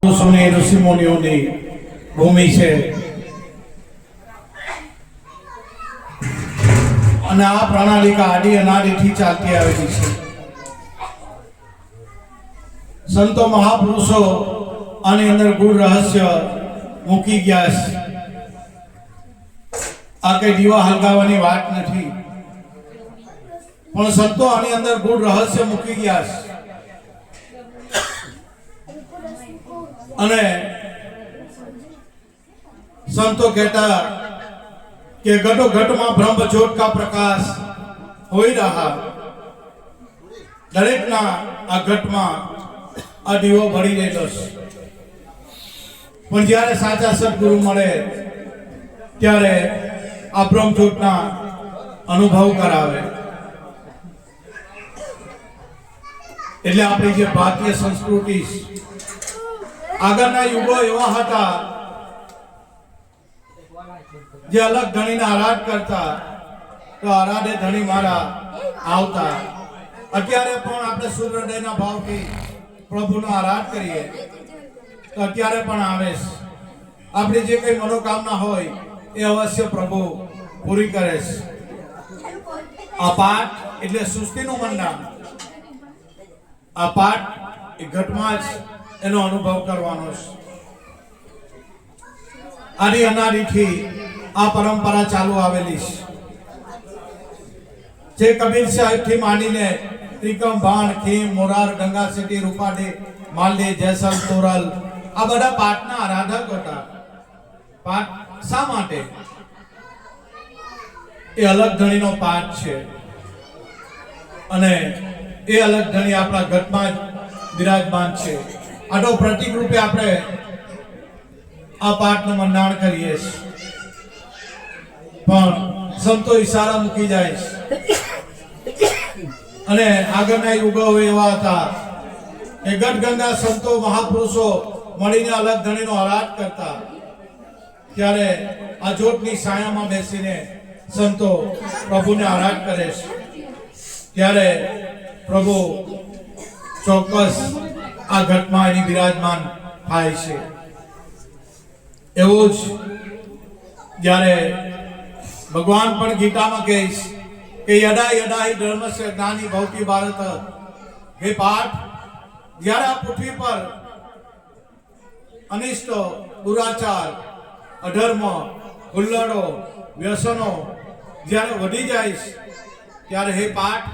ऋषि मुनियोनी भूमि है અને આ પ્રણાલિકા આદિ અનાદિથી ચાલતી આવેલી છે। સંતો મહાપુરુષો આની અંદર ગૂઢ રહસ્ય મૂકી ગયા છે। આ કઈ દીવા હલગાવવાની વાત નથી, પણ સંતો આની અંદર ગૂઢ રહસ્ય મૂકી ગયા છે। અને संतो कहता कि घटो घट में ब्रह्म ज्योत का प्रकाश हो ही रहा, दरेक ना आ घट में आ दीवो भरी रहेलो छे। पण ज्यारे साचा सद्गुरु मळे त्यारे आ ब्रह्म ज्योत ना अनुभव करावे। એટલે આપણી જે ભારતીય સંસ્કૃતિ આગળના યુગો એવા હતા જે અલગ ધણીને આરાધ કરતા, તો આરાધે ધણી મારા આવતા। અત્યારે પણ આપણે શુદ્ધ હૃદયના ભાવથી પ્રભુનો આરાધ કરીએ તો અત્યારે પણ આવે છે। આપણી જે કઈ મનોકામના હોય એ અવશ્ય પ્રભુ પૂરી કરે છે। આ પાઠ એટલે સૃષ્ટિનું મંડાણ, આ પાઠ એ ઘટમાં જ એનો અનુભવ કરવાનો છે। આદિ અનાદિથી આ પરંપરા ચાલુ આવેલી છે। જે કબીર સાહેબ થી માંડીને ત્રિકમ ભાણ ખીમ મોરાર ગંગા સિટી રૂપાડી માલડી જેસલ તોરલ આ બધા પાઠના આરાધક હતા। પાઠ શા માટે? એ અલગ ધણીનો પાઠ છે અને એ અલગ ધણી આપણા ઘટમાં જ વિરાજમાન છે। આનો પ્રતિક રૂપે આપણે આ પાઠનું મંડાણ કરીએ છીએ, પણ સંતો ઈશારા મૂકી જાય છે। અને આગળના યુગો એવા હતા કે ગઢ ગંગા સંતો મહાપુરુષો મળીને અલગ ધણીનો આરાધ કરતા, ત્યારે આ જ્યોતની છાયામાં બેસીને સંતો પ્રભુને આરાધ કરે છે। ત્યારે પ્રભુ ચોક્કસ આ ઘટમાં એની વિરાજમાન થાય છે। એવું જ જ્યારે ભગવાન પણ ગીતામાં કહે છે કે યદા યદા હિ ધર્મસ્ય જ્ઞાની ભવતિ ભારત, હે પાઠ, જ્યારે આ પૃથ્વી પર અનિષ્ટ દુરાચાર અધર્મ હુલ્લડો વ્યસનો જ્યારે વધી જાય છે, ત્યારે હે પાઠ,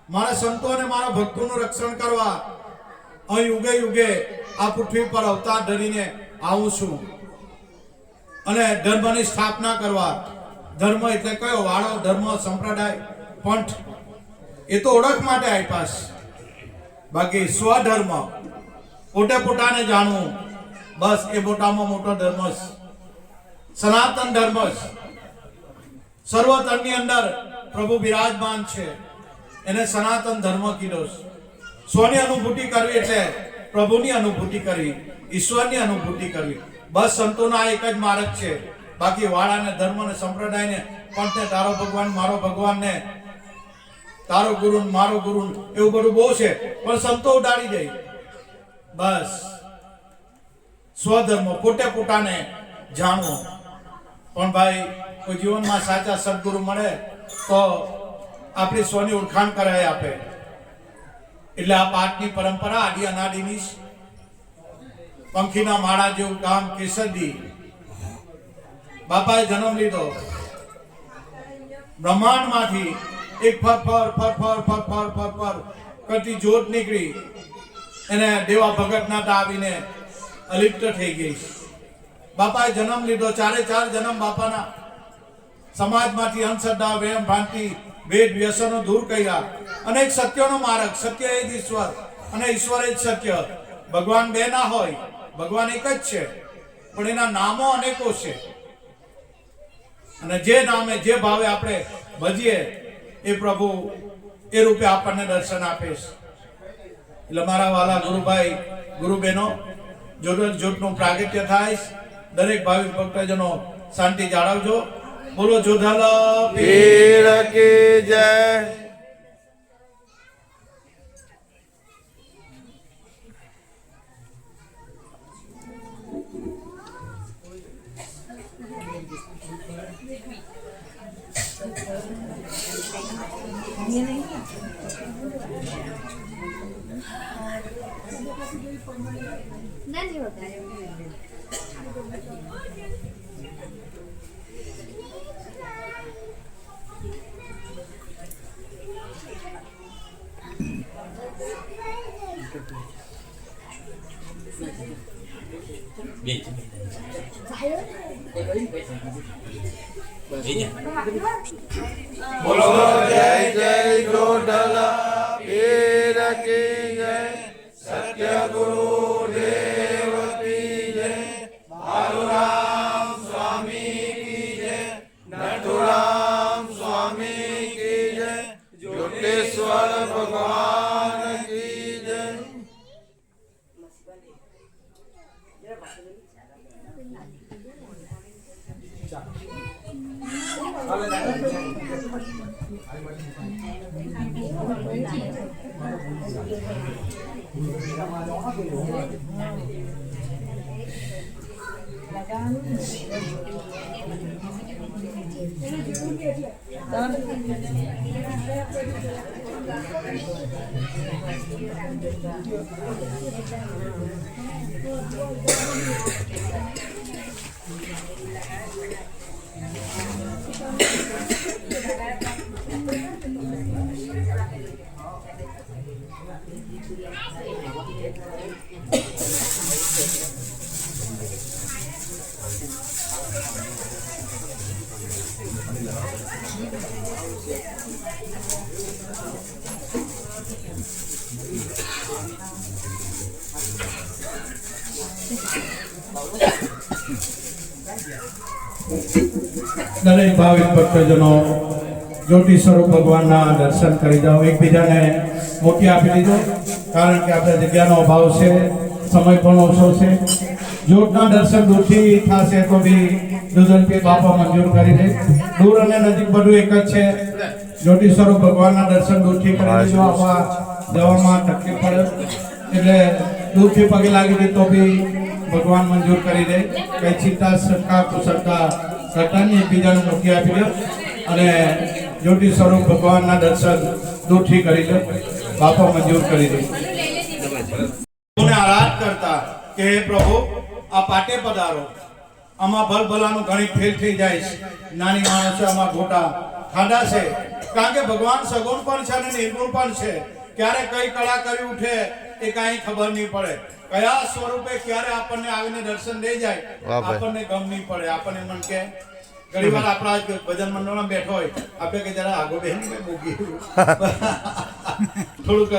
મારા સંતો અને મારા ભક્તોનું રક્ષણ કરવા અહીં યુગે યુગે આ પૃથ્વી પર અવતાર ધરીને આવું છું અને ધર્મની સ્થાપના કરવા। ધર્મ એટલે કયો? વાળો, ધર્મ, સંપ્રદાય, પંથ, એ તો ઓળખ માટે આપ્યા છે। બાકી સ્વધર્મ, પોતે પોતાને જાણવું, બસ એ મોટામાં મોટો ધર્મ છે, સનાતન ધર્મ છે। સર્વ ધર્મની અંદર પ્રભુ વિરાજમાન છે, એને સનાતન ધર્મ કીધો છે। સ્વની અનુભૂતિ કરવી એટલે પ્રભુની અનુભૂતિ કરવી, ઈશ્વરની અનુભૂતિ કરવી। બસ સંતોના એક જ માર્ગ છે। બાકી વાળાને, ધર્મ ને સંપ્રદાયને, પંથને તારો ભગવાન મારો ભગવાન ને તારો ગુરુ મારો ગુરુ એવું બધું બહુ છે, પણ સંતો ઉડાડી દે। બસ સ્વધર્મ, પોતે પોતાને જાણવો। પણ ભાઈ કોઈ જીવનમાં સાચા સદગુરુ મળે તો આપણી સ્વની ઓળખાણ કરાય આપે। એટલે આ પાઠની પરંપરા આદિ અનાદિની પંખીના માળા જેવું ગામ કેસરદી બાપાએ જન્મ લીધો। બ્રહ્માંડમાંથી એક ફર કરતી જ્યોત નીકળી, એને દેવા ભગતના આવીને અલિપ્ત થઈ ગઈ। બાપાએ જન્મ લીધો, ચારે ચાર જન્મ બાપાના સમાજમાંથી અંધશ્રદ્ધા, વહેમ, ભ્રાંતિ, ભેદ, વ્યસનો દૂર કર્યા અને એક સત્યનો માર્ગ, સત્ય એ જ ઈશ્વર અને ઈશ્વર એ જ સત્ય। ભગવાન બે ના હોય, ભગવાન એક જ છે, પણ એના નામો અનેકો છે અને જે નામે જે ભાવે આપણે ભજીએ એ પ્રભુ એ રૂપે આપણને દર્શન આપે છે। એટલે મારા વાલા ગુરુભાઈ ગુરુબેનો, જોતનું પ્રાગટ્ય થાય, દરેક ભાવિક ભક્તજનો શાંતિ જાળવજો। બોલો જોધાલા પીર કી જય। नहीं होता है बोलो जय जय जोडला पीर की जय सत्य गुरु देव की जय बालूराम स्वामी की जय नटुराम स्वामी की जय ज्योतिश्वर भगवान की जय। દરેક ભાવિક ભક્તજનો જ્યોતિ સ્વરૂપ ભગવાનના દર્શન કરી જાઓ. એકબીજાને મોટી આપી દીધો, કારણ કે આપણે જગ્યાનો અભાવ છે, સમય પણ ઓછો છે. જ્યોતના દર્શન દૂરથી થશે તો બી દુધનપી બાપા મંજૂર કરી દે. દૂર અને નજીક બધું એક જ છે. જ્યોતિ સ્વરૂપ ભગવાનના દર્શન દૂરથી કરી દેજો. આવવા જવામાં તકલીફ પડે એટલે દૂરથી પગે લાગી દે તો બી ભગવાન મંજૂર કરી દે. કઈ ચિંતા શંકા કુશળતા કરતાની એકબીજાને મોટી આપી દો અને જ્યોતિ સ્વરૂપ ભગવાનના દર્શન દૂરથી કરી દો. બાપા મંજૂર કરી દે. આરાધ કરતા કે હે પ્રભુ, આ પાટે પધારો. આમાં ભલભલાનું ગણિત ફેલ થઈ જાય છે. નાની માણસો આમાં ગોટા ખાધા છે, કારણ કે ભગવાન સગુણ પણ છે અને નિર્ગુણ પણ છે. ક્યારે કઈ કળા કરી ઉઠે એ કાંઈ ખબર નહીં પડે. કયા સ્વરૂપે ક્યારે આપણને આવીને દર્શન દઈ જાય આપણને ગમ નહીં પડે. આપણને મન કે ઘણી વાર આપણા ભજન મંડળમાં બેઠો હોય, આપણે કે જરા આગો બેન મૂકી થોડુંક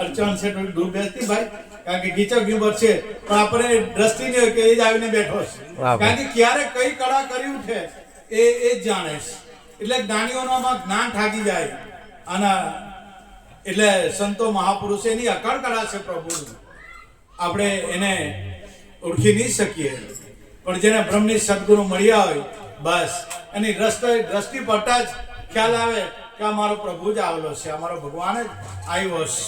અડચણ છે, થોડું દૂર બેસતી ભાઈ, કારણ કે ગીચક ગીબર છે, પણ આપણે દ્રષ્ટિ નહીં હોય કે એ જ આવીને બેઠો છે. કારણ કે ક્યારે કઈ કળા કરી ઉઠે એ જ જાણે છે. એટલે જ્ઞાનીઓનામાં જ્ઞાન ઠાકી જાય. અને એટલે સંતો મહાપુરુષ એની અકળ કળા છે પ્રભુની, આપણે એને ઓળખી નહીં શકીએ. પણ જેને બ્રહ્મની સદગુરુ મળ્યા હોય બસ એની દ્રષ્ટિ પડતા જ ખ્યાલ આવે કે અમારો પ્રભુ જ આવેલો છે, અમારો ભગવાન જ આવ્યો છે.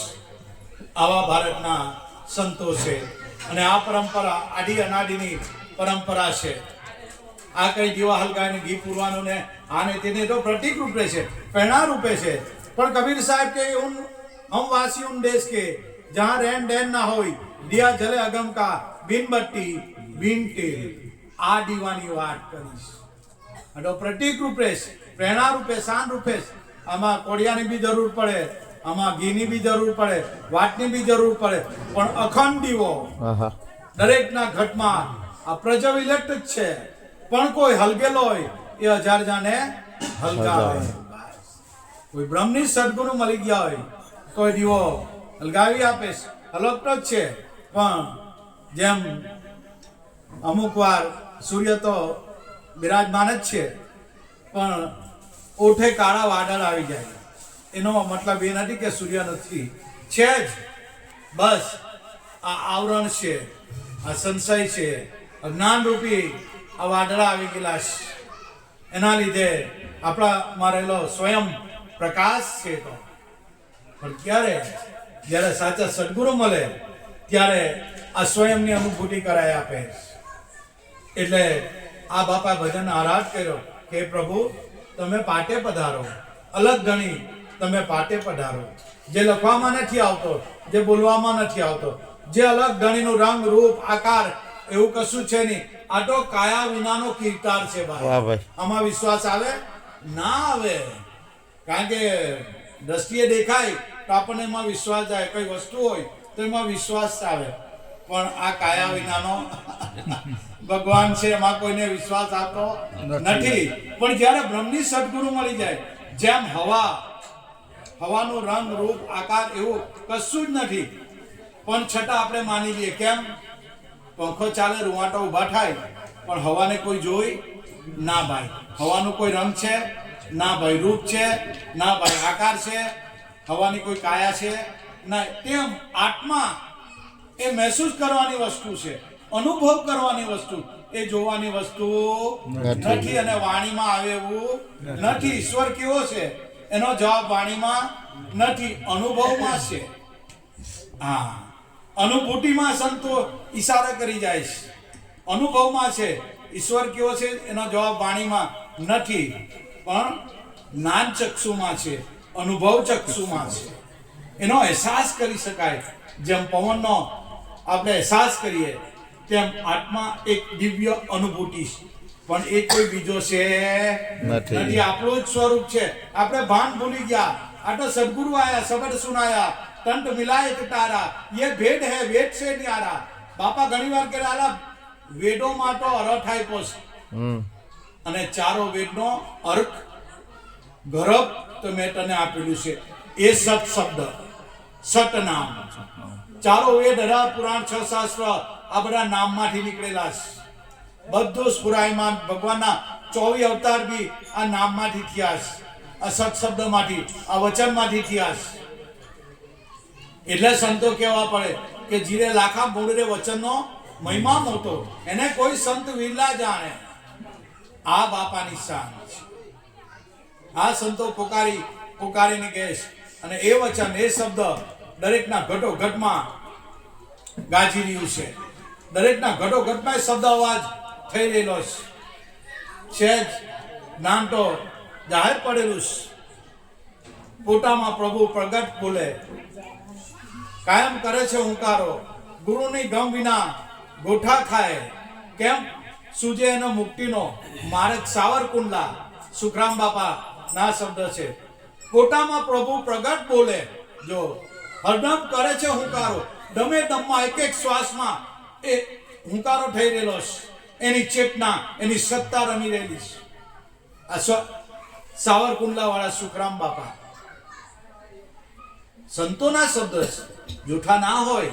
આવા ભારતના સંતો છે અને આ પરંપરા આદિ અનાદિની પરંપરા છે. આ કઈ દીવા હલગાઈને ઘી પૂરવાનું ને આને તેને તો પ્રતીક રૂપે છે, પ્રેરણા રૂપે છે. પણ કબીર સાહેબ કે હમ વાસી ઉન દેશ કે જહાં રહેન ડેન ના હોય, દિયા જલે અગમ કા બિન બત્તી બિન તેલ. આ દીવાની વાત કરીશ. અને પ્રતીક રૂપે, પ્રેરણા રૂપે, શાન રૂપે. આમાં કોડિયાની બી જરૂર પડે, આમાં ઘીની બી જરૂર પડે, વાટની બી જરૂર પડે, પણ અખંડ દીવો દરેકના ઘટમાં આ પ્રજ્વલિત જ છે. પણ કોઈ હલગેલો હોય એ હજાર જાને હલગાવે. કોઈ બ્રહ્મની સદગુરુ મળી ગયા હોય તો દીવો હલગાવી આપે છે, હલકતો જ છે. પણ જેમ અમુક વાર સૂર્ય તો બિરાજમાન જ છે, પણ ઓઠે કાળા વાદળ આવી જાય એનો મતલબ એ નથી કે સૂર્ય નથી, છે જ. બસ આ આવરણ છે, આ સંશય છે, અજ્ઞાન રૂપી આ વાદળા આવી ગયેલા છે. એના લીધે આપણામાં રહેલો સ્વયં પ્રકાશ છે. તો પણ ક્યારે જ્યારે સાચા સદગુરુ મળે ત્યારે આ સ્વયંની અનુભૂતિ કરાય આપે. એટલે આ બાપા ભજન આરાધ કર્યો કે પ્રભુ તમે પાટે પધારો, અલગ ગણી તમે પાટે પધારો. જે લખવામાં નથી આવતો, જે બોલવામાં નથી આવતો, જે અલગ ધણીનું રંગ રૂપ આકાર એવું કશું છે નહીં. આ તો કાયા વિનાનો કીર્તાર છે ભાઈ. આમાં વિશ્વાસ આવે ના આવે? કારણ કે દ્રષ્ટિએ દેખાય તો આપણને એમાં વિશ્વાસ જાય. કઈ વસ્તુ હોય તો એમાં વિશ્વાસ આવે, પણ આ કાયા વિનાનો ભગવાન છે એમાં કોઈને વિશ્વાસ આવતો નથી. પણ જ્યારે બ્રહ્મની સદગુરુ મળી જાય, જેમ હવાનું રંગ રૂપ આકાર એવું કશું જ નથી, પણ છતાં આપણે માની લઈએ. કેમ? પંખો ચાલે, રૂવાટા ઊભા થાય, પણ હવાને કોઈ જોઈ ના ભાઈ. હવાનું કોઈ રંગ છે ના ભાઈ, રૂપ છે ના ભાઈ, આકાર છે, હવાની કોઈ કાયા છે ના. તેમ આત્મા એ મહેસૂસ કરવાની વસ્તુ છે, અનુભવ કરવાની વસ્તુ, એ જોવાની વસ્તુ નથી. અને વાણીમાં આવે એવું નથી. ઈશ્વર કેવો છે એનો જવાબ વાણીમાં નથી, અનુભવમાં છે. હા, અનુભૂતિમાં સંતો ઈશારા કરી જાય છે, અનુભવમાં છે. ઈશ્વર કેવો છે એનો જવાબ વાણીમાં નથી, પણ જ્ઞાન ચક્ષુમાં છે, અનુભવ ચક્ષુમાં છે. એનો અહેસાસ કરી શકાય. જેમ પવનનો આપણે અહેસાસ કરીએ તેમ આત્મા એક દિવ્ય અનુભૂતિ છે, પણ એ કોઈ બીજો છે નથી. આપણું જ સ્વરૂપ છે. આપણે ભાન ભૂલી ગયા. આ તો સદગુરુ આયા, શબ્દ સુનાયા, તંટ મિલાય તારા, ये भेद है वेद से न्यारा. બાપા ઘણીવાર કે આલા વેદોમાં તો અર્થ આપ્યો છે, અને ચારો વેદનો અર્થ ગરબ તો મેં તને આપેલું છે. એ સત શબ્દ, સત નામ. ચારો વેદ, 18 પુરાણ, 6 શાસ્ત્ર આ બધા નામમાંથી નીકળેલા છે. બધું સ્ફુરાયમાન ભગવાનના 24 અવતાર બી આ નામમાંથી થયા છે, આ સત શબ્દમાંથી, આ વચનમાંથી થયા છે. એટલે સંતો કહેવા પડે કે જીરે લાખા મૂળરે વચનનો મહિમા મોટો, એને કોઈ સંત વિરલા જાણે. આ બાપાની શાન છે. આ સંતો પોકારીને કહે છે, અને એ વચન, એ શબ્દ દરેકના ઘટોઘટમાં ગાજી રહ્યું છે. દરેકના ઘટોઘટમાં શબ્દ અવાજ થઈ રહેલો છે. સહેજ જ્ઞાન તો જાહેર પડેલું છે. પોતામાં પ્રભુ પ્રગટ બોલે, કાયમ કરે છે હુંકારો. ગુરુની ગમ વિના ગોઠા ખાય. કેમ? સુજે એનો મુક્તિનો માર્ગ સાવરકુંડલા. સુખરામ બાપા ના શબ્દ છે. પોતામાં પ્રભુ પ્રગટ બોલે. જો હરદમ કરે છે હુંકારો, દમે દમમાં એક એક શ્વાસમાં એ હુંકારો થઈ રહેલો છે. એની ચેતના, એની સત્તા રમી રહેલી છે. આ સાવરકુંડલા વાળા સુખરામ બાપા સંતોના શબ્દ છે, જૂઠા ના હોય.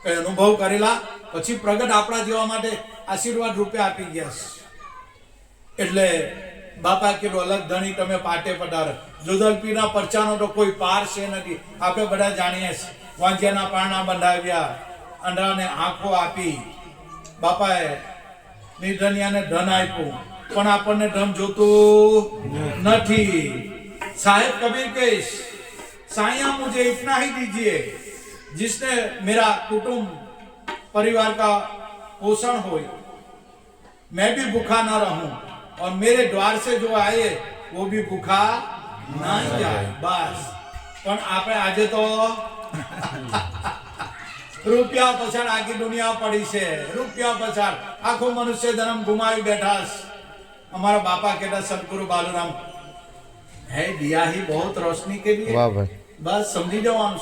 કઈ અનુભવ કરેલા પછી પ્રગટ આપણા જેવા માટે આશીર્વાદ રૂપે આપી ગયા છે. એટલે બાપા કીધું, અલગ ધણી તમે પાટે પધારો. જોધલપીના પરચાનો તો કોઈ પાર છે નથી. આપણે બધા જાણીએ છીએ. વાંજિયાના પારણા બંધાવ્યા, અંધારાને આંખો આપી. બાપાએ નિર્ધનિયાને ધન આપ્યું, પણ આપણને ધન જોતું નથી. સાહેબ કબીર કહીશ, साइया मुझे इतना ही दीजिए जिसने मेरा कुटुंब परिवार का पोषण हो, मैं भी भूखा ना रहूं और मेरे द्वार से जो आए वो भी भूखा ना जाए. बस. પણ આપણે આજે તો રૂપિયા પછાડ આખી દુનિયા પડી છે. રૂપિયા પછાડ આખો મનુષ્ય જન્મ ગુમાવી બેઠા. हमारा बापा कहता सदगुरु बालूराम है दिया ही बहुत रोशनी के लिए. वाह भाई. बस समझी जવાનું.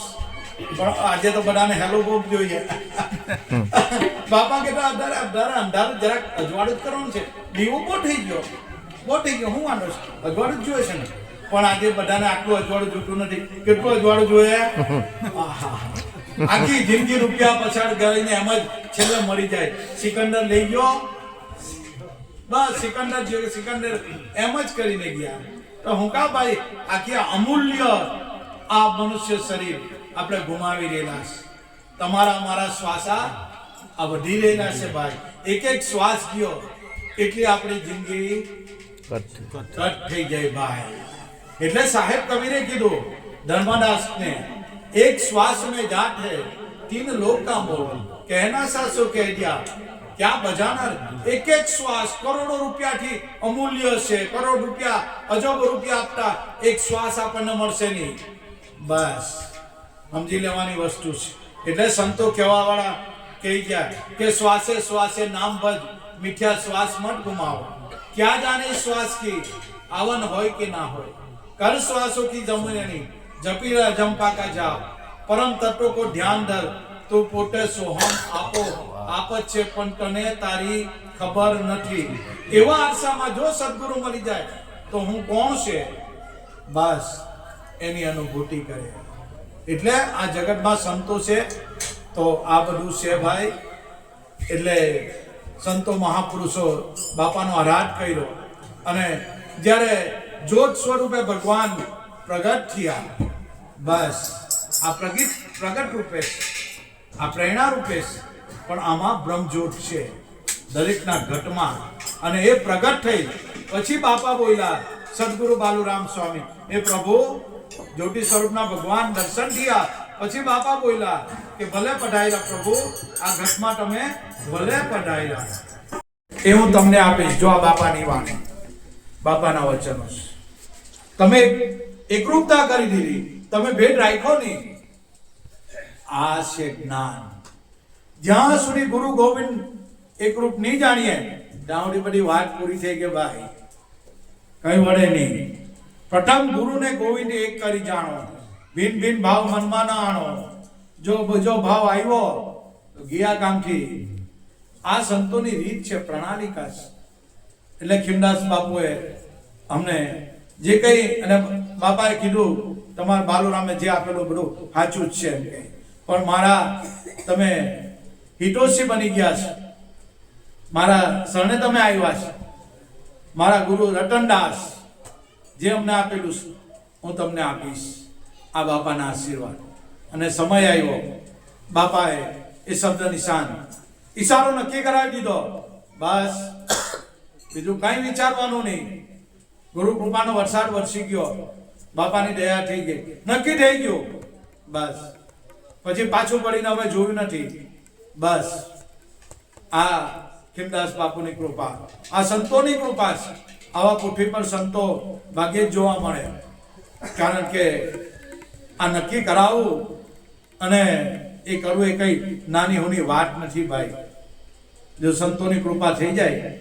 પણ આજે તો બધાને હેલો બોબ જોઈએ. બાપા કહેતા અંધારું જરાક અજવાળું જ કરવાનું છે. દીવો બહુ થઈ ગયો હું વાંધો છે, અજવાળું જ જોઈએ છે ને. પણ આજે બધાને આટલું અજવાળું જોતું નથી. કેટલું અજવાળું જોઈએ? આખી જિંદગી રૂપિયા પછાડ ગઈને એમ જ છેલ્લે મરી જાય. સિકંદર લઈ ગયો, બસ સિકંદર જોયું, સિકંદર એમ જ કરીને ગયા. તો હું કા ભાઈ આખી અમૂલ્ય આ મનુષ્ય શરીર આપણે ગુમાવી રહેલા છે. તમારા મારા શ્વાસા આ વધી રહેલા છે ભાઈ. એક એક શ્વાસ ગયો એટલી આપણી જિંદગી કટ થઈ જાય ભાઈ. એટલે સાહેબ કબીરે કીધું ધર્મદાસને, એક શ્વાસ में जाट है 3 लोग का मोल, कहना सासो कह दिया क्या बजाना. એક એક શ્વાસ કરોડો રૂપિયાથી અમૂલ્ય છે. કરોડ રૂપિયા, અજબ રૂપિયા આપતા એક શ્વાસ આપણને મળશે નહીં. બસ સમજી લેવાની વસ્તુ છે. એટલે સંતો કહેવા વાળા કહી ગયા કે શ્વાસે શ્વાસે નામ ભજ, મીઠા શ્વાસ મત ગુમાવો, क्या जाने श्वास की आवन होय कि ना होय, कर श्वासों की जमनी जपी रह जंपा का जाओ, परम तत्व को ध्यान धर, तो पोटे सोहम आपो आपत छे पण तने तारी खबर નથી। એવા આરસામાં જો સદગુરુ મળી જાય તો હું કોણ છે બસ એની અનુભૂતિ કરે। એટલે આ જગતમાં સંતો છે તો આ બધું છે ભાઈ। એટલે સંતો મહાપુરુષો બાપાનો આરાધ કર્યો અને જ્યારે જ્યોત સ્વરૂપે ભગવાન પ્રગટ થયા બસ આ પ્રગટ રૂપે આ પ્રેરણા રૂપે પણ આમાં બ્રહ્મજ્યોત છે દરેકના ઘટમાં અને એ પ્રગટ થઈ પછી બાપા બોલ્યા સદગુરુ બાલુરામ સ્વામી એ પ્રભુ જ્યોતિ સ્વરૂપના ભગવાન દર્શન થયા પછી બાપા બોલ્યા કે ભલે પધાર્યા પ્રભુ આ ઘટમાં તમે ભલે પધાર્યા। એ હું તમને આપીશ જો આ બાપાની વાણી બાપાના વચનો છે। તમે એકરૂપતા કરી દીધી, તમે ભેદ રાખ્યો નહીં। આ છે જ્ઞાન। જ્યાં સુધી ગુરુ ગોવિંદ એકરૂપ નહીં જાણીએ ત્યાં સુધી બધી વાત પૂરી થઈ ગઈ ભાઈ, કઈ વડે નહીં। પ્રથમ ગુરુને ગોવિંદ એક કરી જાણો, ભિન્ન ભિન્ન ભાવ મનમાં ના આણો, જો ભાવ આવ્યો તો ગયા કામથી। આ સંતોની રીત છે, પ્રણાલિકા છે। એટલે ખીમદાસ બાપુએ અમને જે કઈ અને બાપાએ કીધું તમારા બાલુરામે જે આપેલું બધું સાચું જ છે એમ કહે, પણ મારા તમે હિતોષી બની ગયા છે, મારા શરણે તમે આવ્યા છે। મારા ગુરુ રતનદાસ જે અમને આપેલું છે હું તમને આપીશ, આ બાપાના આશીર્વાદ। અને સમય આવ્યો બાપાએ એ શબ્દ નિશાન ઈશારો નક્કી કરાવી દીધો બસ બીજું કઈ વિચારવાનું નહીં। ગુરુ કૃપાનો વરસાદ વરસી ગયો, બાપાની દયા થઈ ગઈ, નક્કી થઈ ગયું બસ પછી પાછું પડીને હવે જોયું નથી। બસ આ ખીમદાસ બાપુની કૃપા, આ સંતોની કૃપા છે। આવા પૃથ્વી પર સંતો ભાગ્યે જ જોવા મળે, કારણ કે આ નક્કી કરાવવું અને એ કરવું એ કઈ નાની હોની વાત નથી ભાઈ। જો સંતોની કૃપા થઈ જાય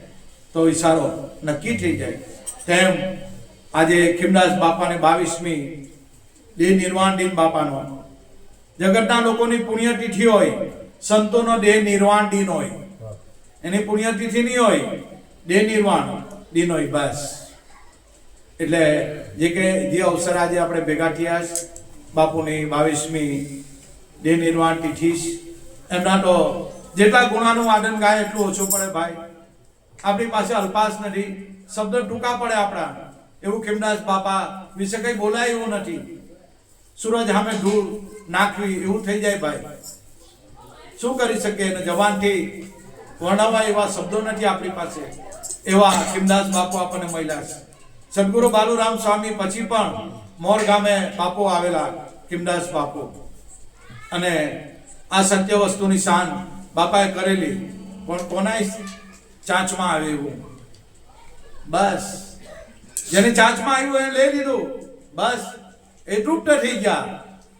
તો ઈશારો નક્કી થઈ જાય। તેમ આજે ખીમદાસ બાપાને 22મી દેહ નિર્વાણ દિન બાપાનો, જગતના લોકોની પુણ્યતિથિ હોય, સંતોનો દેહ નિર્વાણ દિન હોય, એની પુણ્યતિથિ નહીં હોય, દેહ નિર્વાણ દિન હોય બસ। એટલે જે અવસર આજે આપણે ભેગા થયા બાપુની 22મી દેહ નિર્વાણ તિથિ, એમના તો જેટલા ગુણાનું આદન ગાય એટલું ઓછું પડે ભાઈ। આપણી પાસે અલ્પાસ નથી, શબ્દ ટૂંકા પડે આપણા, એવું ખીમદાસ બાપા વિશે કઈ બોલાય એવું નથી। સૂરજ સામે ધૂળ નાખવી એવું થઈ જાય ભાઈ, શું કરી શકે? અને જવાનથી વર્ણવા એવા શબ્દો નથી આપણી પાસે, એવા ખીમદાસ બાપુ આપણને મળ્યા છે। સદગુરુ બાલુરામ સ્વામી પછી પણ મોર ગામે બાપુ આવેલા ખીમદાસ બાપુ, અને આ સત્ય વસ્તુની શાન બાપાએ કરેલી, પણ કોના ચાંચમાં આવે એવું બસ, જેની ચાંચમાં આવ્યું એને લઈ લીધું બસ, એ તૃપ્ત થઈ ગયા।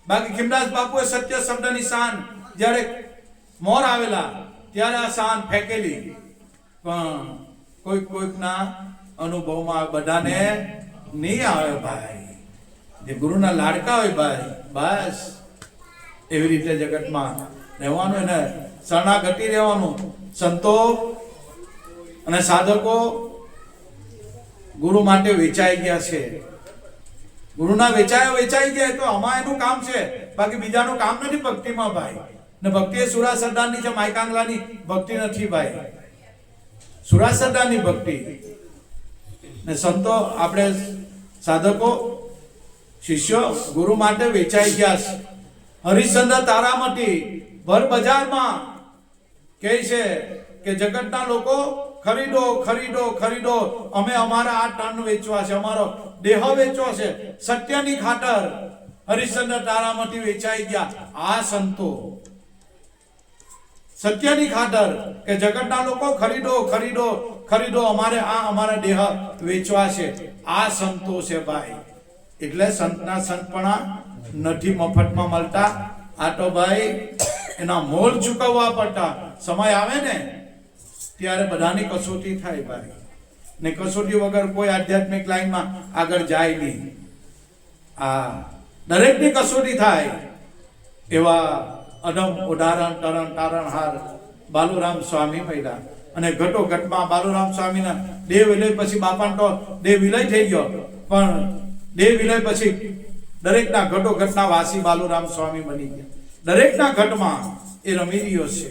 બાકી ખીમદાસ બાપુએ સત્ય શબ્દની શાન જ્યારે મોર આવેલા ત્યારે આ શાન ફેંકેલી, પણ કોઈકના અનુભવમાં બધાને નહીં આવે ભાઈ। જે ગુરુના લાડકા હોય ભાઈ બસ એવી રીતે જગતમાં રહેવાનું, એને શરણાગતિ રહેવાનું। સંતો અને સાધકો ગુરુ માટે વેચાઈ ગયા છે, ગુરુના વેચાઈ ગયા તો આમાં એનું કામ છે, બાકી બીજાનું કામ નથી ભક્તિમાં ભાઈ। ને ભક્તિ એ સુરા સરદારની છે, માયકાંગલાની ભક્તિ નથી ભાઈ, સુરા સરદારની ભક્તિ। ને સંતો આપણે સાધકો શિષ્યો ગુરુ માટે વેચાઈ ગયા છે। હરિશ્ચંદ્ર તારામતી ભર બજારમાં કહે છે કે જગતના લોકો ખરીદો ખરીદો ખરીદો, અમે અમારા આ તન વેચવા છે, અમારો દેહ વેચવો છે, સત્યની ખાતર હરિશ્ચંદ્ર તારામતી વેચાઈ ગયા। આ સંતો સત્યની ખાતર કે જગતના લોકો ખરીદો ખરીદો ખરીદો, અમારા દેહ વેચવા છે, આ સંતો છે ભાઈ। એટલે સંતના સંતપણા નથી મફતમાં મળતા। આ તો ભાઈ એના મોલ ચૂકવવા પડતા. સમય આવે ને ત્યારે બધાની કસોટી થાય ભાઈ, ને કસોટી વગર કોઈ આધ્યાત્મિક લાઈનમાં આગળ જાય નહીં. આ દરેકની કસોટી થાય. એવા અડમ ઉદાહરણ તરણ તારણહાર બાલુરામ સ્વામી મળ્યા, અને ઘટો ઘટમાં બાલુરામ સ્વામીના દેહ વિલય પછી બાપાનો તો દેહ વિલય થઈ ગયો, પણ દેહ વિલય પછી દરેકના ઘટો ઘટના વાસી બાલુરામ સ્વામી બની ગયા. દરેકના ઘટમાં એ રમી રહ્યો છે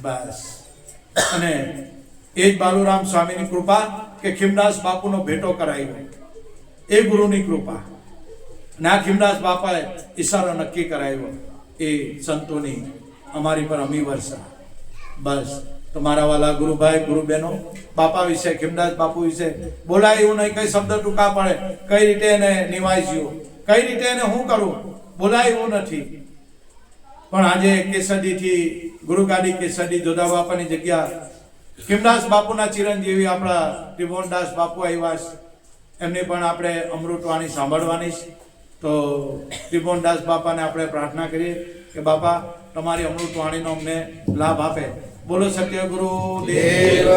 બસ. અને એ જ બાલુરામ સ્વામીની કૃપા કે ખીમદાસ બાપુનો ભેટો કરાવ્યો, એ ગુરુની કૃપા. અને આ ખીમદાસ બાપાએ ઈશારો નક્કી કરાવ્યો, એ સંતોની અમારી પર અમી વર્ષા. બસ તમારા વાલા ગુરુભાઈ ગુરુબેનો, બાપા વિશે ખીમદાસ બાપુ વિશે બોલાય એવું નહીં, કઈ શબ્દ ટૂંકા પડે, કઈ રીતે એને નિવાજ્યું, કઈ રીતે એને હું કરું, બોલાય એવું નથી. પણ આજે કેસડીથી ગુરુગાડી કેસડી જોધા બાપાની જગ્યા ખીમદાસ બાપુના ચિરંજીવી આપણા ત્રિભુવનદાસ બાપુ આવ્યા છે, એમની પણ આપણે અમૃતવાણી સાંભળવાની છે. તો ત્રિભુવનદાસ બાપાને આપણે પ્રાર્થના કરીએ કે બાપા તમારી અમૃતવાણીનો અમને લાભ આપે. બોલો સત્ય ગુરુ દેવ.